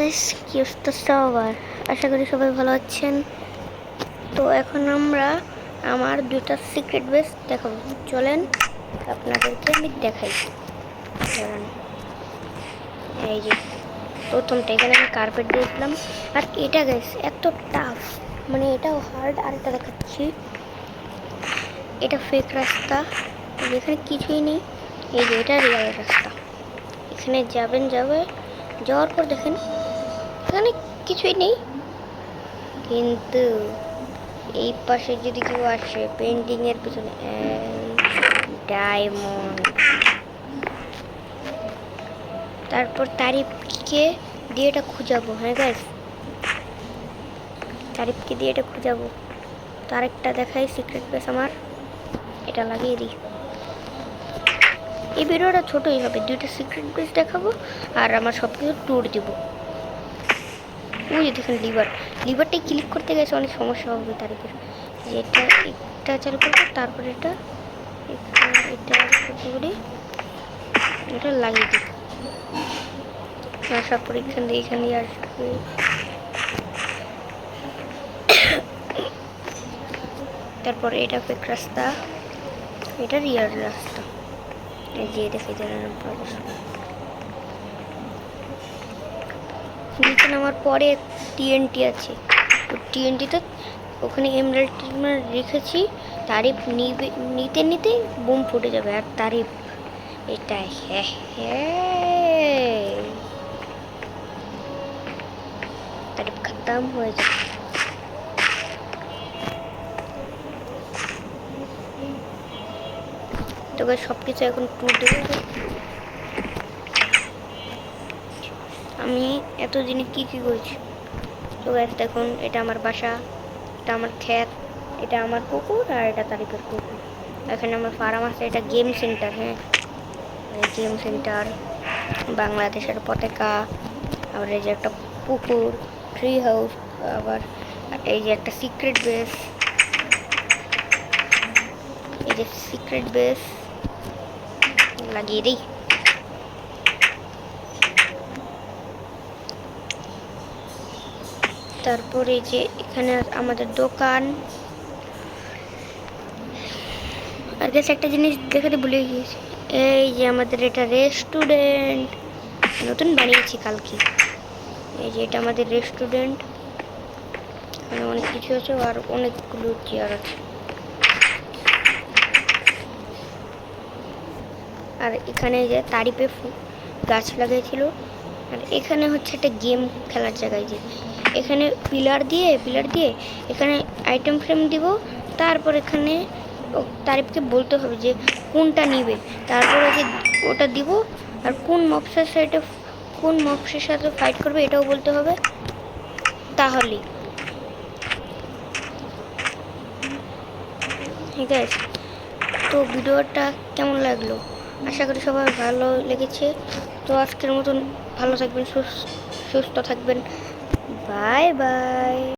Guys, কি অবস্থা সবার? আশা করি সবাই ভালো আছেন। তো এখন আমরা আমার দুইটা সিক্রেট বেস দেখাবো। চলেন আপনাদেরকে আমি দেখাই। চলেন, এই যে প্রথমটা এখানে আমি কার্পেট দিয়েছিলাম। আর এটা গাইস এত টাফ, মানে এটাও হার্ড। আর এটা দেখাচ্ছি, এটা ফেক রাস্তা, এখানে কিছুই নেই। এই যে এটা রিয়েল রাস্তা। এখানে যাওয়ার পর দেখেন এখানে কিছুই নেই, কিন্তু এই পাশে যদি কেউ আসে পেন্টিং এর পিছনে ডায়মন্ড, তারপর তারিফকে দিয়ে এটা খুঁজাবো। হ্যাঁ গাইস, তারিফকে দিয়ে এটা খুঁজাবো। তার একটা দেখাই সিক্রেট বেস আমার, এটা লাগিয়ে দিই। এই ভিডিওটা ছোটই হবে, দুইটা সিক্রেট বেস দেখাবো আর আমার সব কিছু ট্যুর দিব। ওই দেখেন লিভারটাই ক্লিক করতে গেছে অনেক সমস্যা হবে তারিখের। এটা চালু করবো, তারপর এটা লাগিয়ে দিই। আসার পর এখানে আসবে। তারপর এটা ফেক রাস্তা, এটা রিয়াল রাস্তা। এই যে দেখে জানালাম নিচে নামার পরে টিএনটি আছে, টিএনটিতে ওখানে এমরাল্ড রেখেছি। তারিফ নিতে নিতে বুম ফুটে যাবে। আর তারিফ এটা তারিফ খতম হয়ে যাবে। তোকে সব কিছু এখন ট্যুর দেবো। আমি এত জিনিস কি করেছি তো গাইস দেখুন, এটা আমার বাসা, এটা আমার ক্ষেত, এটা আমার পুকুর, আর এটা তারিখের পুকুর। এখানে আমার ফার্ম আছে, এটা গেম সেন্টার। হ্যাঁ, গেম সেন্টার, বাংলাদেশের পতাকা, আবার এই যে একটা পুকুর, ট্রি হাউস, আবার এই যে একটা সিক্রেট বেস, এই যে সিক্রেট বেস লাগিয়ে দিই। তারপরে যে এখানে আমাদের দোকান। আর কাছে একটা জিনিস দেখাতে ভুলে গিয়েছি, এই যে আমাদের এটা রেস্টুরেন্ট নতুন বানিয়েছি কালকে। এই যে এটা আমাদের রেস্টুরেন্ট, এখানে অনেক কিছু আছে আর অনেকগুলো চেয়ার আছে। আর এখানে যে তারিফে গাছ লাগাইছিল। আর এখানে হচ্ছে একটা গেম খেলার জায়গায়, যে এখানে পিলার দিয়ে এখানে আইটেম ফ্রেম দিব। তারপর এখানে তারিফকে বলতে হবে যে কোনটা নিবে, তারপর ওটা দিব। আর কোন মবসের সাথে ফাইট করবে এটাও বলতে হবে। তাহলেই ঠিক আছে। তো ভিডিওটা কেমন লাগলো? আশা করি সবার ভালো লেগেছে। তো আজকের মতন ভালো থাকবেন, সুস্থ থাকবেন। Bye bye.